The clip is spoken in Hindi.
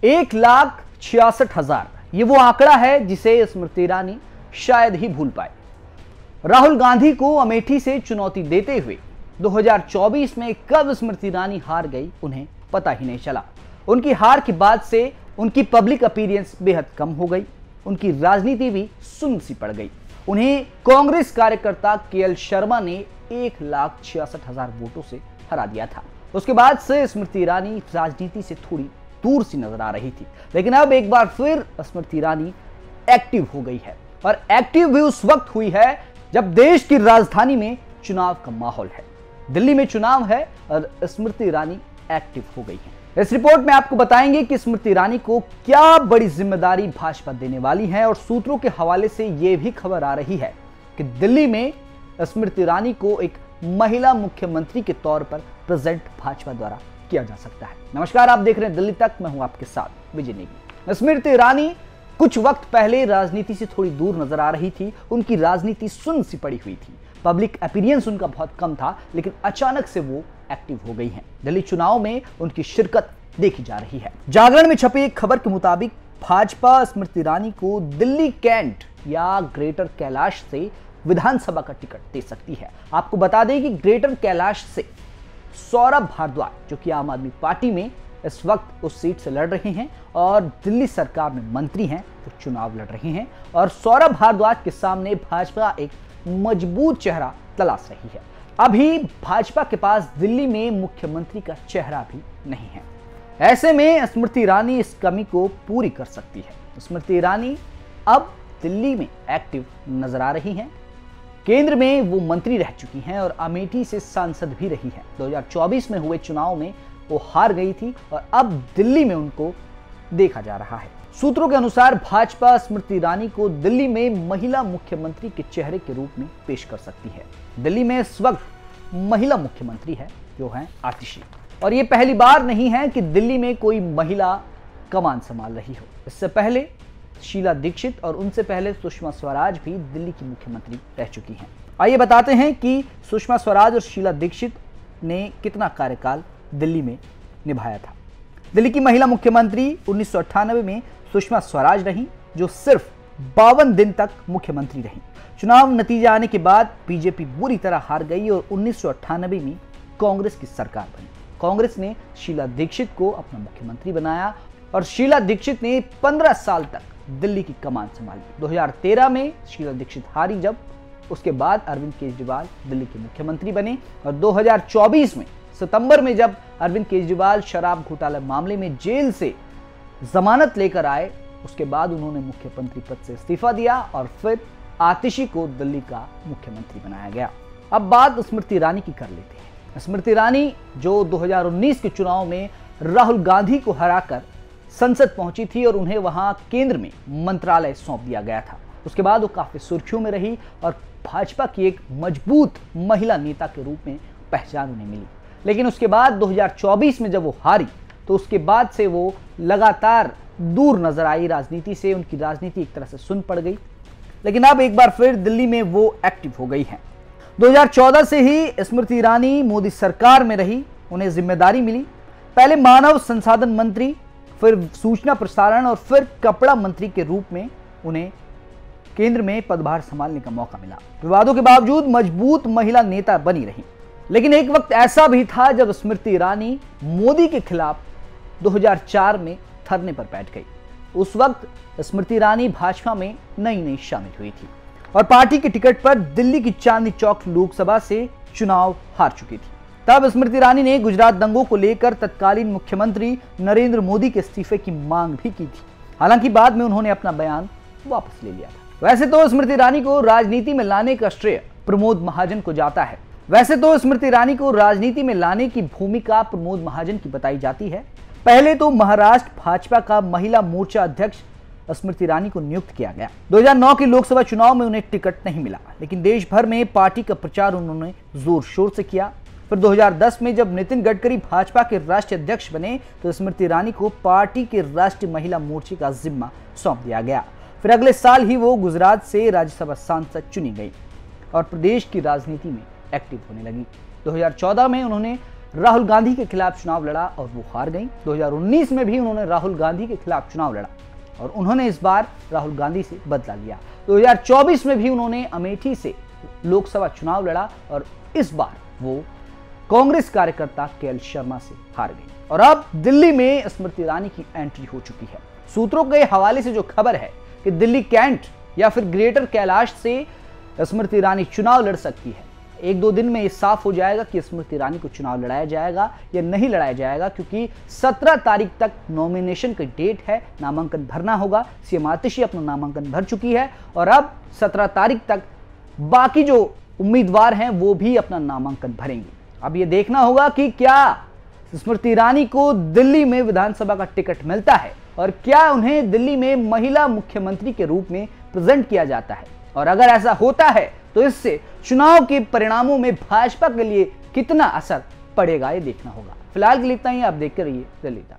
1,66,000 ये वो आंकड़ा है जिसे स्मृति ईरानी शायद ही भूल पाए। राहुल गांधी को अमेठी से चुनौती देते हुए 2024 में कब स्मृति ईरानी हार गई उन्हें पता ही नहीं चला। उनकी हार के बाद से उनकी पब्लिक अपीयरेंस बेहद कम हो गई, उनकी राजनीति भी सुन्न सी पड़ गई। उन्हें कांग्रेस कार्यकर्ता केएल शर्मा ने 1,66,000 वोटों से हरा दिया था। उसके बाद से स्मृति ईरानी राजनीति से थोड़ी दूर सी नजर आ रही थी, लेकिन अब एक बार फिर स्मृति ईरानी एक्टिव हो गई है और एक्टिव भी उस वक्त हुई है जब देश की राजधानी में चुनाव का माहौल है। दिल्ली में चुनाव है और स्मृति ईरानी एक्टिव हो गई है। इस रिपोर्ट में आपको बताएंगे कि स्मृति ईरानी को क्या बड़ी जिम्मेदारी भाजपा देने वाली है और सूत्रों के हवाले से यह भी खबर आ रही है कि दिल्ली में स्मृति ईरानी को एक महिला मुख्यमंत्री के तौर पर प्रेजेंट भाजपा द्वारा किया जा सकता है। नमस्कार, आप देख रहे हैं दिल्ली तक, मैं हूं आपके साथ विजय नेगी। स्मृति ईरानी कुछ वक्त पहले राजनीति से थोड़ी दूर नजर आ रही थी, उनकी राजनीति सुन्न सी पड़ी हुई थी, पब्लिक अपीयरेंस उनका बहुत कम था, लेकिन अचानक से वो एक्टिव हो गई हैं। दिल्ली चुनाव में उनकी शिरकत देखी जा रही है। जागरण में छपी एक खबर के मुताबिक भाजपा स्मृति ईरानी को दिल्ली कैंट या ग्रेटर कैलाश से विधानसभा का टिकट दे सकती है। आपको बता दें कि ग्रेटर कैलाश से सौरभ भारद्वाज, जो कि आम आदमी पार्टी में इस वक्त उस सीट से लड़ रहे हैं और दिल्ली सरकार में मंत्री हैं, वो चुनाव लड़ रहे हैं और सौरभ भारद्वाज के सामने भाजपा एक मजबूत चेहरा तलाश रही है। अभी भाजपा के पास दिल्ली में मुख्यमंत्री का चेहरा भी नहीं है। ऐसे में स्मृति ईरानी इस कमी को पूरी कर सकती है। स्मृति ईरानी अब दिल्ली में एक्टिव नजर आ रही हैं। केंद्र में वो मंत्री रह चुकी हैं और अमेठी से सांसद भी रही हैं। 2024 में हुए चुनाव में वो हार गई थी और अब दिल्ली में उनको देखा जा रहा है। सूत्रों के अनुसार भाजपा स्मृति ईरानी को दिल्ली में महिला मुख्यमंत्री के चेहरे के रूप में पेश कर सकती है। दिल्ली में इस वक्त महिला मुख्यमंत्री है जो है आतिशी, और ये पहली बार नहीं है कि दिल्ली में कोई महिला कमान संभाल रही हो। इससे पहले शीला दीक्षित और उनसे पहले सुषमा स्वराज भी दिल्ली की मुख्यमंत्री रह चुकी हैं। आइए बताते हैं कि सुषमा स्वराज और शीला दीक्षित ने कितना कार्यकाल दिल्ली में निभाया था। दिल्ली की महिला मुख्यमंत्री 1998 में सुषमा स्वराज रहीं, जो सिर्फ 52 दिन तक मुख्यमंत्री रहीं। चुनाव नतीजे आने के बाद बीजेपी बुरी तरह हार गई और 1998 में कांग्रेस की सरकार बनी। कांग्रेस ने शीला दीक्षित को अपना मुख्यमंत्री बनाया और शीला दीक्षित ने 15 साल तक दिल्ली की कमान संभाली। 2013 में शीला दीक्षित हारी जब, उसके बाद अरविंद केजरीवाल दिल्ली के मुख्यमंत्री बने और 2024 में सितंबर में जब अरविंद केजरीवाल शराब घोटाला मामले में जेल से जमानत लेकर आए, उसके बाद उन्होंने मुख्यमंत्री पद से इस्तीफा दिया और फिर आतिशी को दिल्ली का मुख्यमंत्री बनाया गया। अब बात स्मृति ईरानी की कर लेते हैं। स्मृति ईरानी जो 2019 के चुनाव में राहुल गांधी को हराकर संसद पहुंची थी और उन्हें वहां केंद्र में मंत्रालय सौंप दिया गया था, उसके बाद वो काफी सुर्खियों में रही और भाजपा की एक मजबूत महिला नेता के रूप में पहचान उन्हें मिली। लेकिन उसके बाद 2024 में जब वो हारी तो उसके बाद से वो लगातार दूर नजर आई राजनीति से, उनकी राजनीति एक तरह से सुन्न पड़ गई। लेकिन अब एक बार फिर दिल्ली में वो एक्टिव हो गई हैं। 2014 से ही स्मृति ईरानी मोदी सरकार में रही, उन्हें जिम्मेदारी मिली। पहले मानव संसाधन मंत्री, फिर सूचना प्रसारण और फिर कपड़ा मंत्री के रूप में उन्हें केंद्र में पदभार संभालने का मौका मिला। विवादों के बावजूद मजबूत महिला नेता बनी रही। लेकिन एक वक्त ऐसा भी था जब स्मृति ईरानी मोदी के खिलाफ 2004 में धरने पर बैठ गई। उस वक्त स्मृति ईरानी भाजपा में नई शामिल हुई थी और पार्टी के टिकट पर दिल्ली की चांदनी चौक लोकसभा से चुनाव हार चुकी थी। तब स्मृति ईरानी ने गुजरात दंगों को लेकर तत्कालीन मुख्यमंत्री नरेंद्र मोदी के इस्तीफे की मांग भी की थी। हालांकि बाद में उन्होंने अपना बयान वापस ले लिया था। वैसे तो स्मृति ईरानी को राजनीति में लाने का श्रेय प्रमोद महाजन को जाता है। वैसे तो स्मृति ईरानी को राजनीति में लाने की भूमिका प्रमोद महाजन की बताई जाती है। पहले तो महाराष्ट्र भाजपा का महिला मोर्चा अध्यक्ष स्मृति ईरानी को नियुक्त किया गया। 2009 के लोकसभा चुनाव में उन्हें टिकट नहीं मिला, लेकिन देश भर में पार्टी का प्रचार उन्होंने जोर शोर से किया। फिर 2010 में जब नितिन गडकरी भाजपा के राष्ट्रीय अध्यक्ष बने तो स्मृति ईरानी को पार्टी के राष्ट्रीय महिला मोर्चे का जिम्मा सौंप दिया गया। फिर अगले साल ही वो गुजरात से राज्यसभा सांसद चुनी गई और प्रदेश की राजनीति में एक्टिव होने लगी। 2014 में उन्होंने राहुल गांधी के खिलाफ चुनाव लड़ा और वो हार गई। 2019 में भी उन्होंने राहुल गांधी के खिलाफ चुनाव लड़ा और उन्होंने इस बार राहुल गांधी से बदला लिया। 2024 में भी उन्होंने अमेठी से लोकसभा चुनाव लड़ा और इस बार वो कांग्रेस कार्यकर्ता केएल शर्मा से हार गई। और अब दिल्ली में स्मृति ईरानी की एंट्री हो चुकी है। सूत्रों के हवाले से जो खबर है कि दिल्ली कैंट या फिर ग्रेटर कैलाश से स्मृति ईरानी चुनाव लड़ सकती है। एक दो दिन में ये साफ हो जाएगा कि स्मृति ईरानी को चुनाव लड़ाया जाएगा या नहीं लड़ाया जाएगा, क्योंकि 17 तारीख तक नॉमिनेशन की डेट है, नामांकन भरना होगा। सीएम आतिशी अपना नामांकन भर चुकी है और अब 17 तारीख तक बाकी जो उम्मीदवार हैं वो भी अपना नामांकन भरेंगे। अब ये देखना होगा कि क्या स्मृति ईरानी को दिल्ली में विधानसभा का टिकट मिलता है और क्या उन्हें दिल्ली में महिला मुख्यमंत्री के रूप में प्रेजेंट किया जाता है। और अगर ऐसा होता है तो इससे चुनाव के परिणामों में भाजपा के लिए कितना असर पड़ेगा ये देखना होगा। फिलहाल के लिए इतना ही। आप देखते रहिए दिल्ली तक।